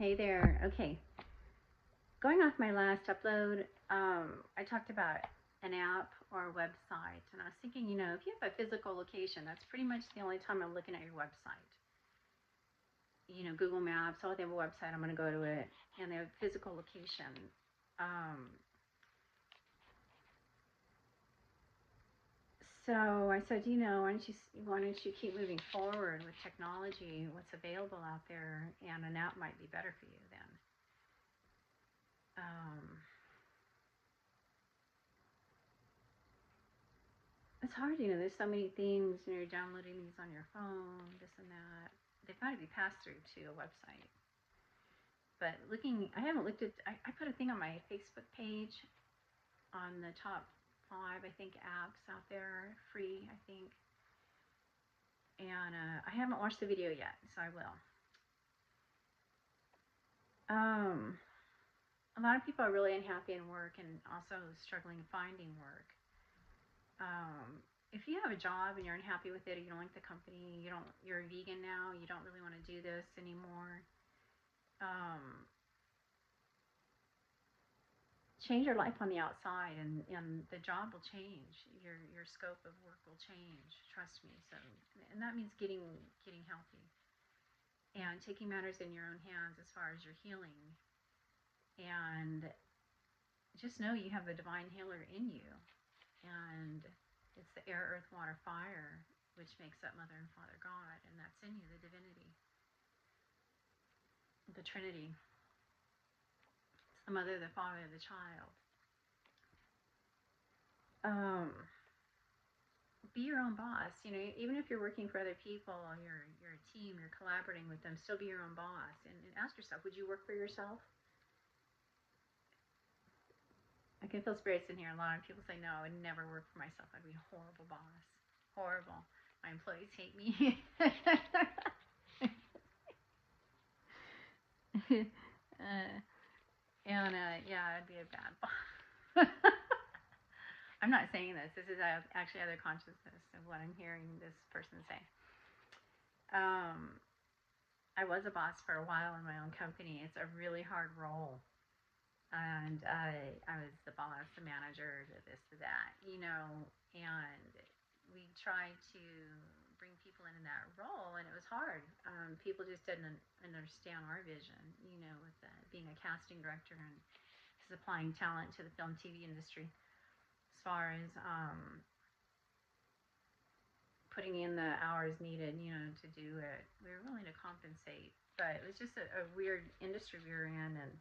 Hey there. Okay, going off my last upload, I talked about an app or a website, and I was thinking, if you have a physical location, that's pretty much the only time I'm looking at your website. Google Maps, oh, they have a website, I'm going to go to it, and they have a physical location. So I said, why don't you keep moving forward with technology, what's available out there, and an app might be better for you then. It's hard, there's so many things, you're downloading these on your phone, this and that. They've got to be passed through to a website. But I haven't looked at, I put a thing on my Facebook page on the top 5, I think, apps out there, free, I think. And I haven't watched the video yet, so I will. A lot of people are really unhappy in work and also struggling finding work. If you have a job and you're unhappy with it, or you don't like the company, you're a vegan now, you don't really want to do this anymore, change your life on the outside, and the job will change. Your scope of work will change. Trust me. So, and that means getting healthy and taking matters in your own hands as far as your healing. And just know you have the divine healer in you, and it's the air, earth, water, fire, which makes up Mother and Father God, and that's in you, the divinity, the Trinity. It's the mother, the father, the child. Be your own boss. Even if you're working for other people, or you're a team, you're collaborating with them, still be your own boss. And ask yourself, would you work for yourself? I can feel spirits in here. A lot of people say, no, I would never work for myself. I'd be a horrible boss. Horrible. My employees hate me. Yeah, I'd be a bad boss. I'm not saying this. This is actually other consciousness of what I'm hearing this person say. I was a boss for a while in my own company. It's a really hard role. And I was the boss, the manager, this, that, and we tried to bring people in that role, and it was hard. People just didn't understand our vision, with being a casting director and supplying talent to the film TV industry, as far as putting in the hours needed, to do it. We were willing to compensate, but it was just a weird industry we were in, and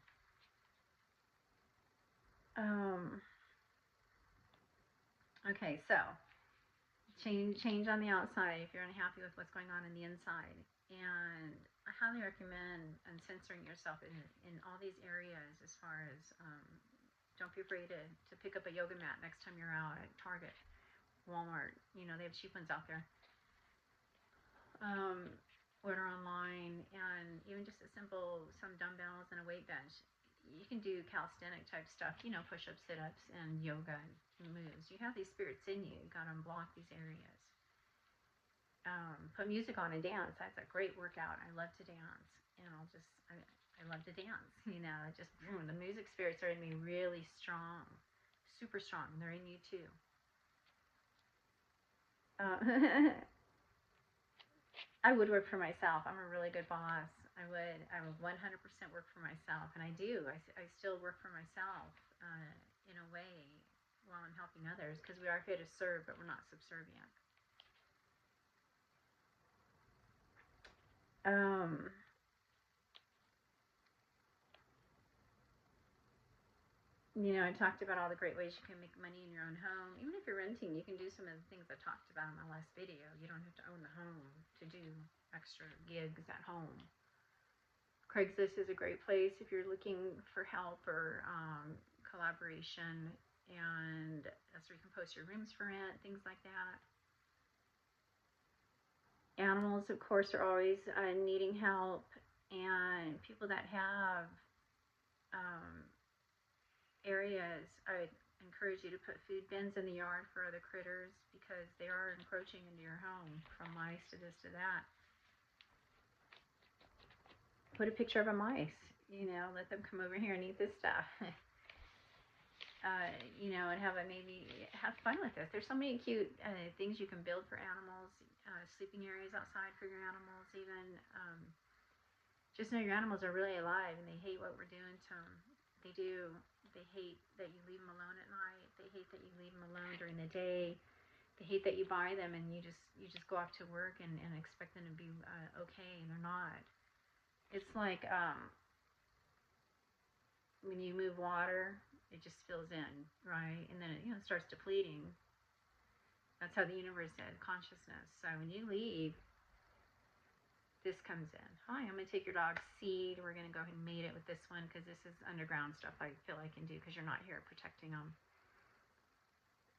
okay, so change on the outside if you're unhappy with what's going on in the inside. And I highly recommend uncensoring yourself in all these areas, as far as don't be afraid to pick up a yoga mat next time you're out at Target, Walmart. They have cheap ones out there. Order online, and even just some dumbbells and a weight bench. You can do calisthenic type stuff, push-ups, sit-ups, and yoga moves. You have these spirits in you. You got to unblock these areas. Put music on and dance. That's a great workout. I love to dance, and I love to dance. The music spirits are in me really strong, super strong. They're in you too. I would work for myself. I'm a really good boss. I would 100% work for myself, and I do. I still work for myself in a way while I'm helping others, because we are here to serve, but we're not subservient. I talked about all the great ways you can make money in your own home. Even if you're renting, you can do some of the things I talked about in my last video. You don't have to own the home to do extra gigs at home. Craigslist is a great place if you're looking for help or collaboration, and that's where you can post your rooms for rent, things like that. Animals, of course, are always needing help, and people that have areas, I encourage you to put food bins in the yard for other critters, because they are encroaching into your home, from mice to this to that. Put a picture of a mice Let them come over here and eat this stuff. And maybe have fun with this. There's so many cute things you can build for animals, sleeping areas outside for your animals, even. Just know your animals are really alive and they hate what we're doing to them. They do. They hate that you leave them alone at night. They hate that you leave them alone during the day. They hate that you buy them and you just go off to work and expect them to be okay, and they're not. It's like when you move water, it just fills in, right? And then it starts depleting. That's how the universe is, consciousness. So when you leave, this comes in. Hi, I'm going to take your dog's seed. We're going to go ahead and mate it with this one because this is underground stuff I feel I can do because you're not here protecting them.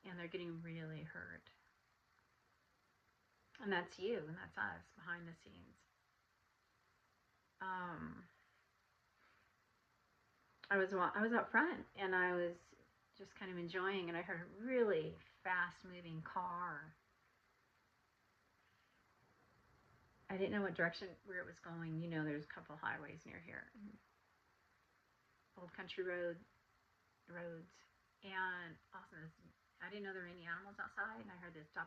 And they're getting really hurt. And that's you and that's us behind the scenes. I was out front and I was just kind of enjoying, and I heard a really fast moving car. I didn't know what direction where it was going. There's a couple highways near here, old country roads, and also I didn't know there were any animals outside, and I heard this dog,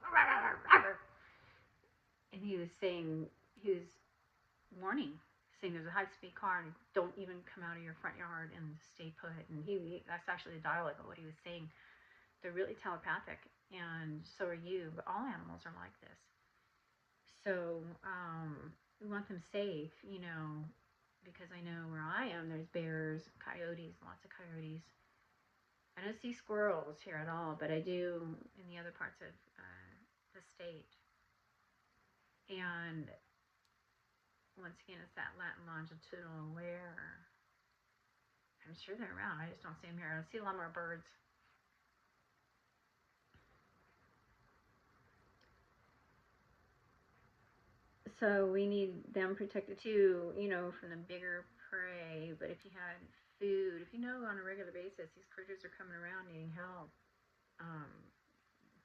and he was warning, saying there's a high-speed car and don't even come out of your front yard and stay put. And that's actually the dialogue of what he was saying. They're really telepathic, and so are you, but all animals are like this. So we want them safe, because I know where I am, there's bears, coyotes, lots of coyotes. I don't see squirrels here at all, but I do in the other parts of the state. And once again, it's that Latin longitudinal aware. I'm sure they're around. I just don't see them here. I see a lot more birds. So we need them protected too, from the bigger prey. But if you had food, if on a regular basis, these critters are coming around needing help.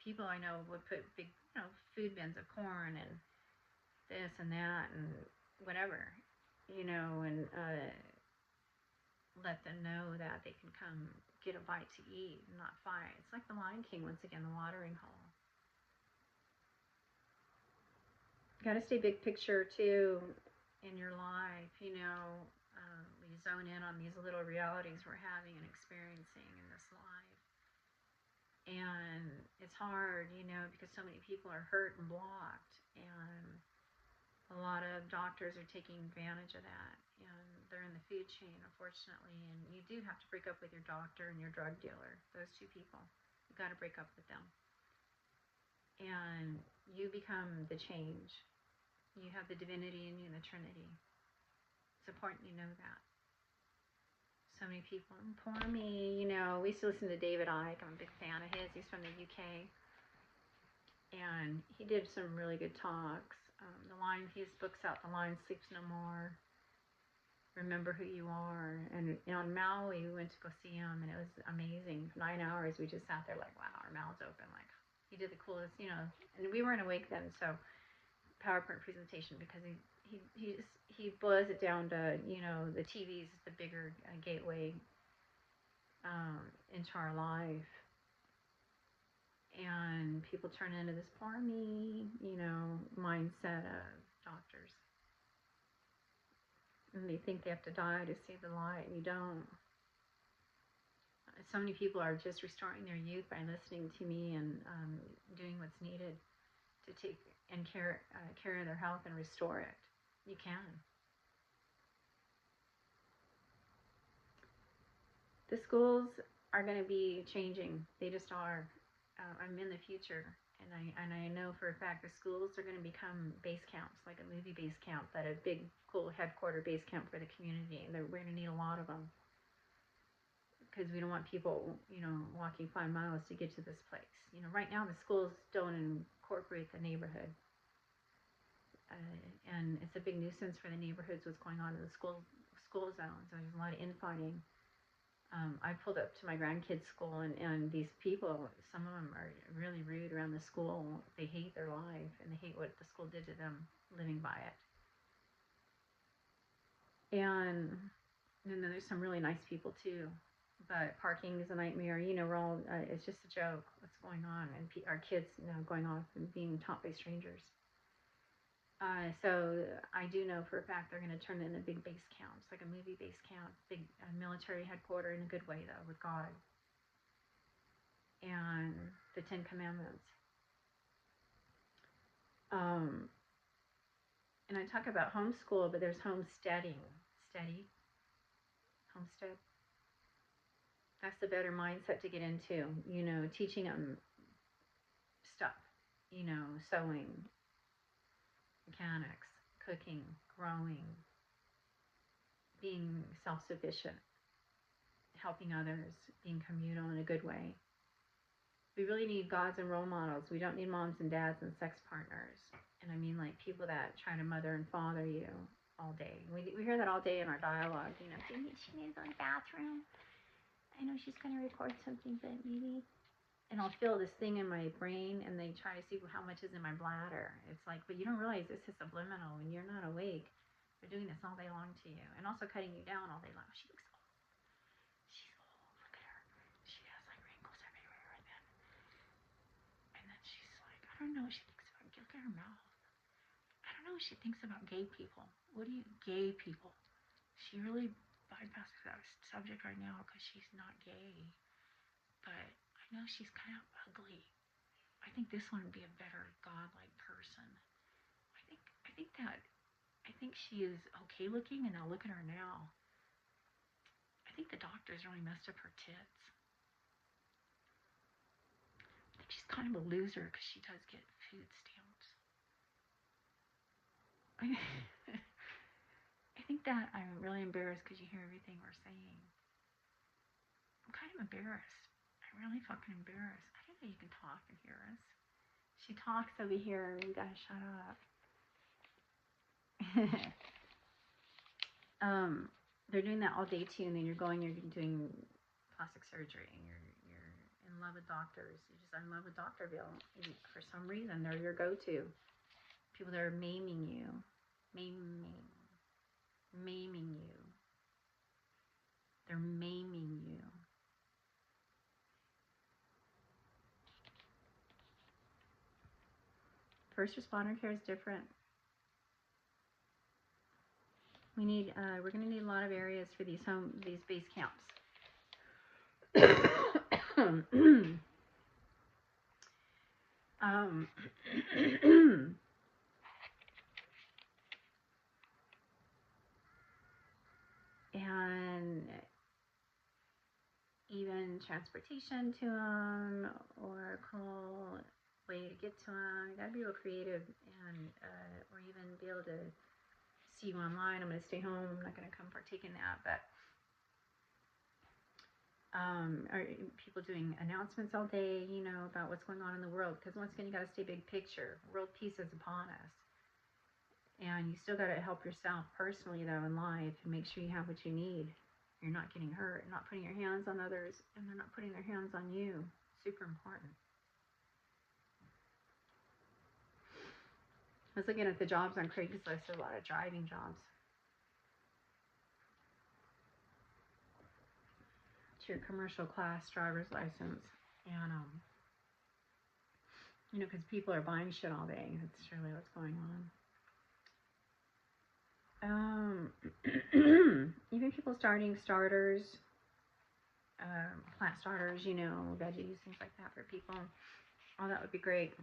People I know would put big, food bins of corn and this and that and whatever, and let them know that they can come get a bite to eat and not fight. It's like the Lion King, once again, the watering hole. You got to stay big picture too in your life. We zone in on these little realities we're having and experiencing in this life. And it's hard, because so many people are hurt and blocked. And a lot of doctors are taking advantage of that. And they're in the food chain, unfortunately. And you do have to break up with your doctor and your drug dealer. Those two people. You've got to break up with them. And you become the change. You have the divinity in you, the Trinity. It's important you know that. So many people, poor me, we used to listen to David Icke. I'm a big fan of his. He's from the UK. And he did some really good talks. His book's out, The Lion Sleeps No More. Remember Who You Are. And on Maui, we went to go see him, and it was amazing. For 9 hours, we just sat there like, wow, our mouths open. Like, he did the coolest, and we weren't awake then, so PowerPoint presentation, because he boils it down to, the TV's the bigger gateway into our life. And people turn into this poor me, mindset of doctors. And they think they have to die to see the light, and you don't. So many people are just restoring their youth by listening to me and doing what's needed to take and care of their health and restore it. You can. The schools are going to be changing. They just are. I'm in the future, and I know for a fact the schools are going to become base camps, like a movie base camp, but a big, cool headquarter base camp for the community. And we're going to need a lot of them, because we don't want people, walking 5 miles to get to this place. Right now the schools don't incorporate the neighborhood. And it's a big nuisance for the neighborhoods what's going on in the school zones. There's a lot of infighting. I pulled up to my grandkids' school, and these people, some of them are really rude around the school. They hate their life, and they hate what the school did to them living by it. And And then there's some really nice people too. But parking is a nightmare. We're all, it's just a joke what's going on. And our kids going off and being taught by strangers. So I do know for a fact they're going to turn it into big base camps, like a movie base camp, big military headquarters in a good way, though, with God and the Ten Commandments. And I talk about homeschool, but there's homesteading. Homestead. That's the better mindset to get into. Teaching them stuff. Sewing, mechanics, cooking, growing, being self-sufficient, helping others, being communal in a good way. We really need gods and role models. We don't need moms and dads and sex partners. And I mean, like, people that try to mother and father you all day. We hear that all day in our dialogue. She needs to go to the bathroom. I know she's going to record something, but maybe. And I'll feel this thing in my brain, and they try to see how much is in my bladder. It's like, but you don't realize this is subliminal when you're not awake. They're doing this all day long to you, and also cutting you down all day long. She looks old. She's old. Look at her. She has like wrinkles everywhere, and then she's like, I don't know what she thinks about. Look at her mouth. I don't know what she thinks about gay people. What do you gay people? She really bypasses that subject right now because she's not gay, but I know she's kind of ugly. I think this one would be a better godlike person. I think she is okay looking, and I'll look at her now. I think the doctors really messed up her tits. I think she's kind of a loser because she does get food stamps. I think that I'm really embarrassed because you hear everything we're saying. I'm kind of embarrassed. I'm really fucking embarrassed. I didn't know you can talk and hear us. She talks over here. You gotta shut up. They're doing that all day too, and then you're doing plastic surgery, and you're in love with doctors. You're just in love with Doctorville. For some reason, they're your go-to. People that are maiming you. Maiming you. They're maiming you. First responder care is different. We're going to need a lot of areas for these base camps. And even transportation to them, or a cool way to get to them. You gotta be real creative, and or even be able to see you online. I'm gonna stay home. I'm not gonna come partake in that, but are people doing announcements all day, about what's going on in the world? Because once again, you got to stay big picture. World peace is upon us. And you still got to help yourself personally, though, in life, and make sure you have what you need. You're not getting hurt, not putting your hands on others, and they're not putting their hands on you. Super important. I was looking at the jobs on Craigslist. There's a lot of driving jobs. To your commercial class driver's license. And, because people are buying shit all day. That's really what's going on. Even people starting starters, plant starters, veggies, things like that for people. Oh, that would be great.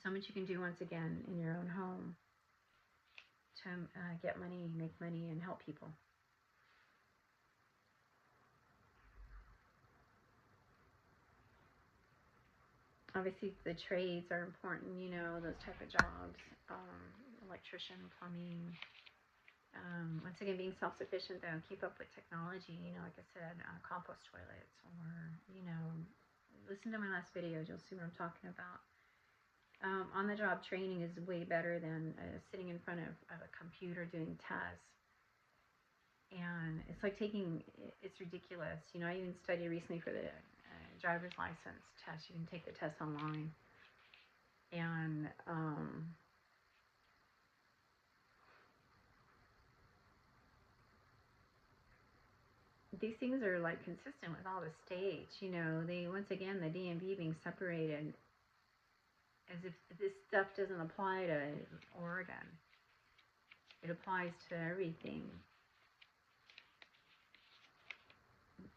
So much you can do once again in your own home to get money, make money, and help people. Obviously, the trades are important, those type of jobs, electrician, plumbing. Once again, being self-sufficient, though, keep up with technology, like I said, compost toilets, or, listen to my last videos, you'll see what I'm talking about. On-the-job training is way better than sitting in front of a computer doing tests. And it's like it's ridiculous. I even studied recently for the driver's license test. You can take the test online. And these things are like consistent with all the states. You know, they once again the DMV being separated as if this stuff doesn't apply to Oregon. It applies to everything.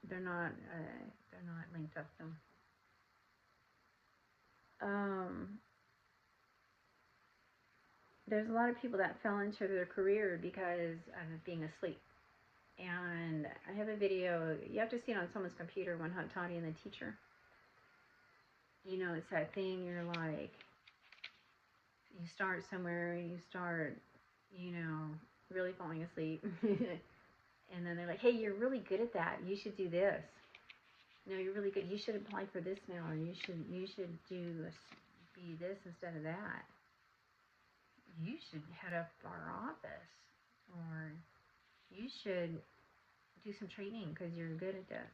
They're not linked up though. There's a lot of people that fell into their career because of being asleep. And I have a video, you have to see it on someone's computer, One Hot Toddy and the Teacher. You know, it's that thing, you're like, you start somewhere, you start, you know, really falling asleep. And then they're like, hey, you're really good at that. You should do this. No, you're really good. You should apply for this now, or you should be this instead of that. You should head up our office, or you should do some training because you're good at this.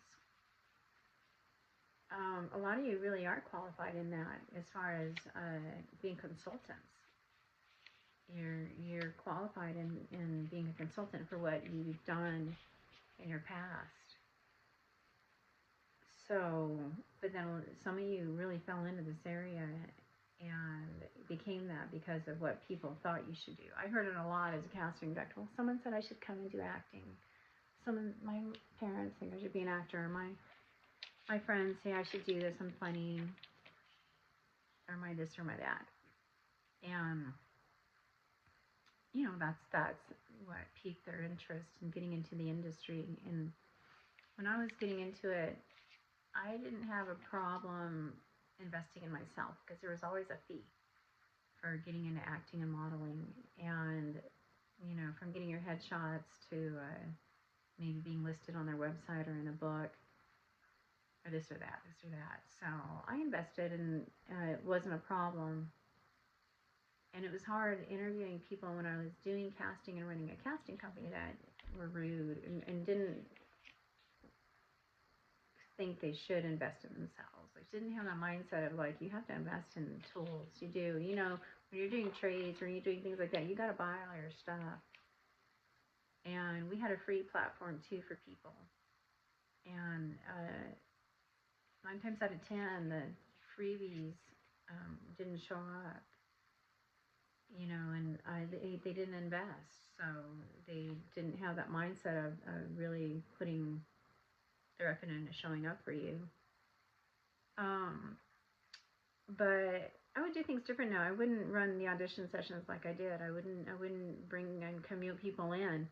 A lot of you really are qualified in that as far as being consultants. You're qualified in being a consultant for what you've done in your past. So, but then some of you really fell into this area and became that because of what people thought you should do. I heard it a lot as a casting director. Well, someone said I should come and do acting. My parents think I should be an actor. My friends say I should do this. I'm funny, or my this or my that. And you know, that's what piqued their interest in getting into the industry. And when I was getting into it, I didn't have a problem investing in myself because there was always a fee for getting into acting and modeling. And, you know, from getting your headshots to maybe being listed on their website or in a book or this or that. So I invested, and it wasn't a problem. And it was hard interviewing people when I was doing casting and running a casting company that were rude and didn't think they should invest in themselves. Like, didn't have that mindset of like, you have to invest in tools. You do. You know, when you're doing trades or you're doing things like that, you got to buy all your stuff. And we had a free platform too for people. And 9 times out of 10, the freebies didn't show up. You know, and they didn't invest, so they didn't have that mindset of really putting their effort into showing up for you. But I would do things different now. I wouldn't run the audition sessions like I did. I wouldn't bring and commute people in.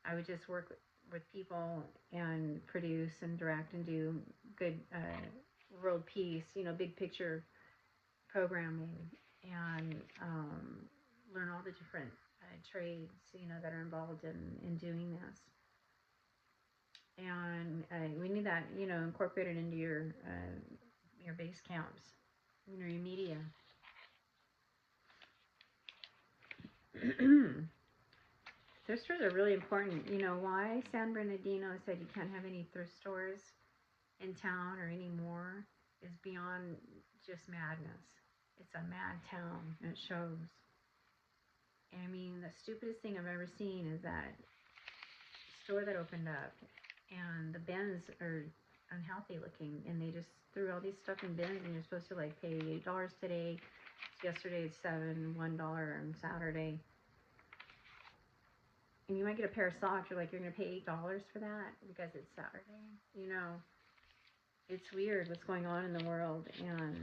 I would just work with people and produce and direct and do good world peace, you know, big picture programming, and learn all the different trades, you know, that are involved in doing this. And we need that, you know, incorporated into your base camps, you know, your media. Thrift stores are really important. You know why San Bernardino said you can't have any thrift stores in town or anymore is beyond just madness. It's a mad town, and it shows. I mean, the stupidest thing I've ever seen is that store that opened up, and the bins are unhealthy looking, and they just threw all these stuff in bins, and you're supposed to like pay $8 today. Yesterday it's $7, $1 on Saturday. And you might get a pair of socks, you're like, you're gonna pay $8 for that because it's Saturday. You know, it's weird what's going on in the world, and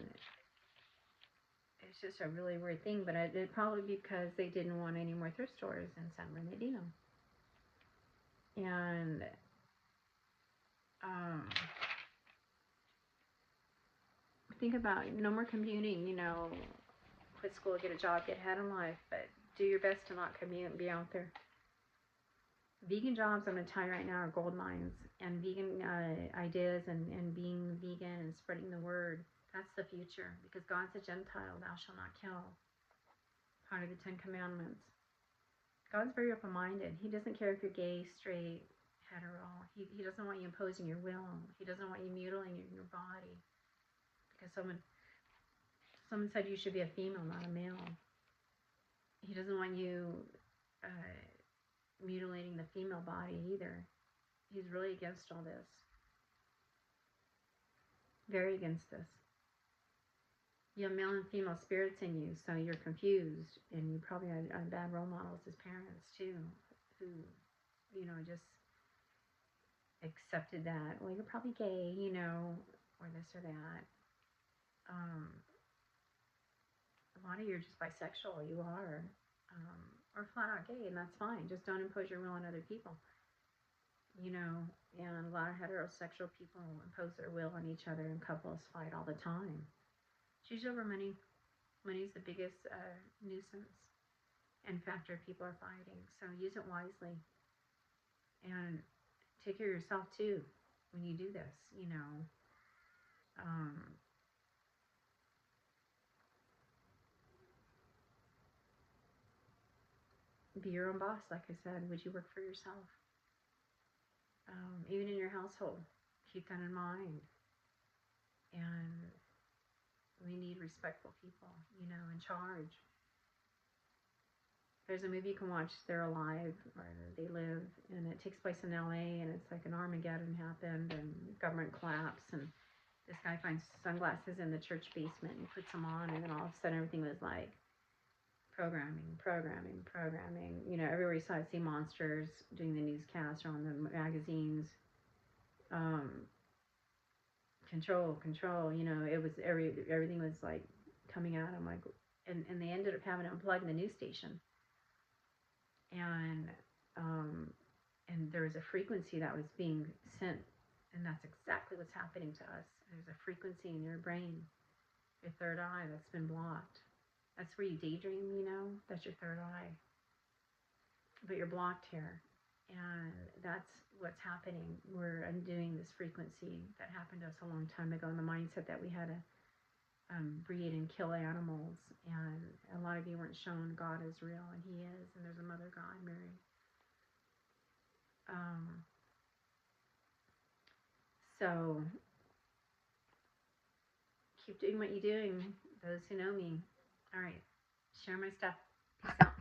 it's just a really weird thing, but it'd probably be because they didn't want any more thrift stores in San Bernardino. And think about no more commuting, you know, quit school, get a job, get ahead in life, but do your best to not commute and be out there. Vegan jobs, I'm going to tell you right now, are gold mines, and vegan ideas and being vegan and spreading the word, that's the future, because God's a Gentile, thou shalt not kill, part of the 10 Commandments. God's very open-minded. He doesn't care if you're gay, straight, hetero. He doesn't want you imposing your will. He doesn't want you mutilating your body because someone said you should be a female, not a male. He doesn't want you mutilating the female body either. He's really against all this. Very against this. You have male and female spirits in you, so you're confused, and you probably had bad role models as parents too, who, just accepted that. Well, you're probably gay, or this or that. Um, a lot of you are just bisexual. You are, or flat out gay, and that's fine. Just don't impose your will on other people. And a lot of heterosexual people impose their will on each other, and couples fight all the time. It's usually over money. Money's the biggest nuisance and factor people are fighting. So use it wisely, and take care of yourself too when you do this. Um, be your own boss, like I said. Would you work for yourself? Even in your household, keep that in mind. And we need respectful people, in charge. There's a movie you can watch, They're Alive, or They Live, and it takes place in LA, and it's like an Armageddon happened, and government collapse, and this guy finds sunglasses in the church basement and puts them on, and then all of a sudden everything was like programming. Everywhere you saw it, see monsters doing the newscasts or on the magazines. Um, control. It was everything was like coming at him, like, and they ended up having to unplug the news station, and um, and there was a frequency that was being sent, and that's exactly what's happening to us. There's a frequency in your brain, your third eye, that's been blocked. That's where you daydream, that's your third eye, but you're blocked here, and that's what's happening. We're undoing this frequency that happened to us a long time ago, and the mindset that we had to breed and kill animals. And a lot of you weren't shown God is real, and He is, and there's a Mother God, Mary. So keep doing what you're doing. Those who know me. All right. Share my stuff. Peace out.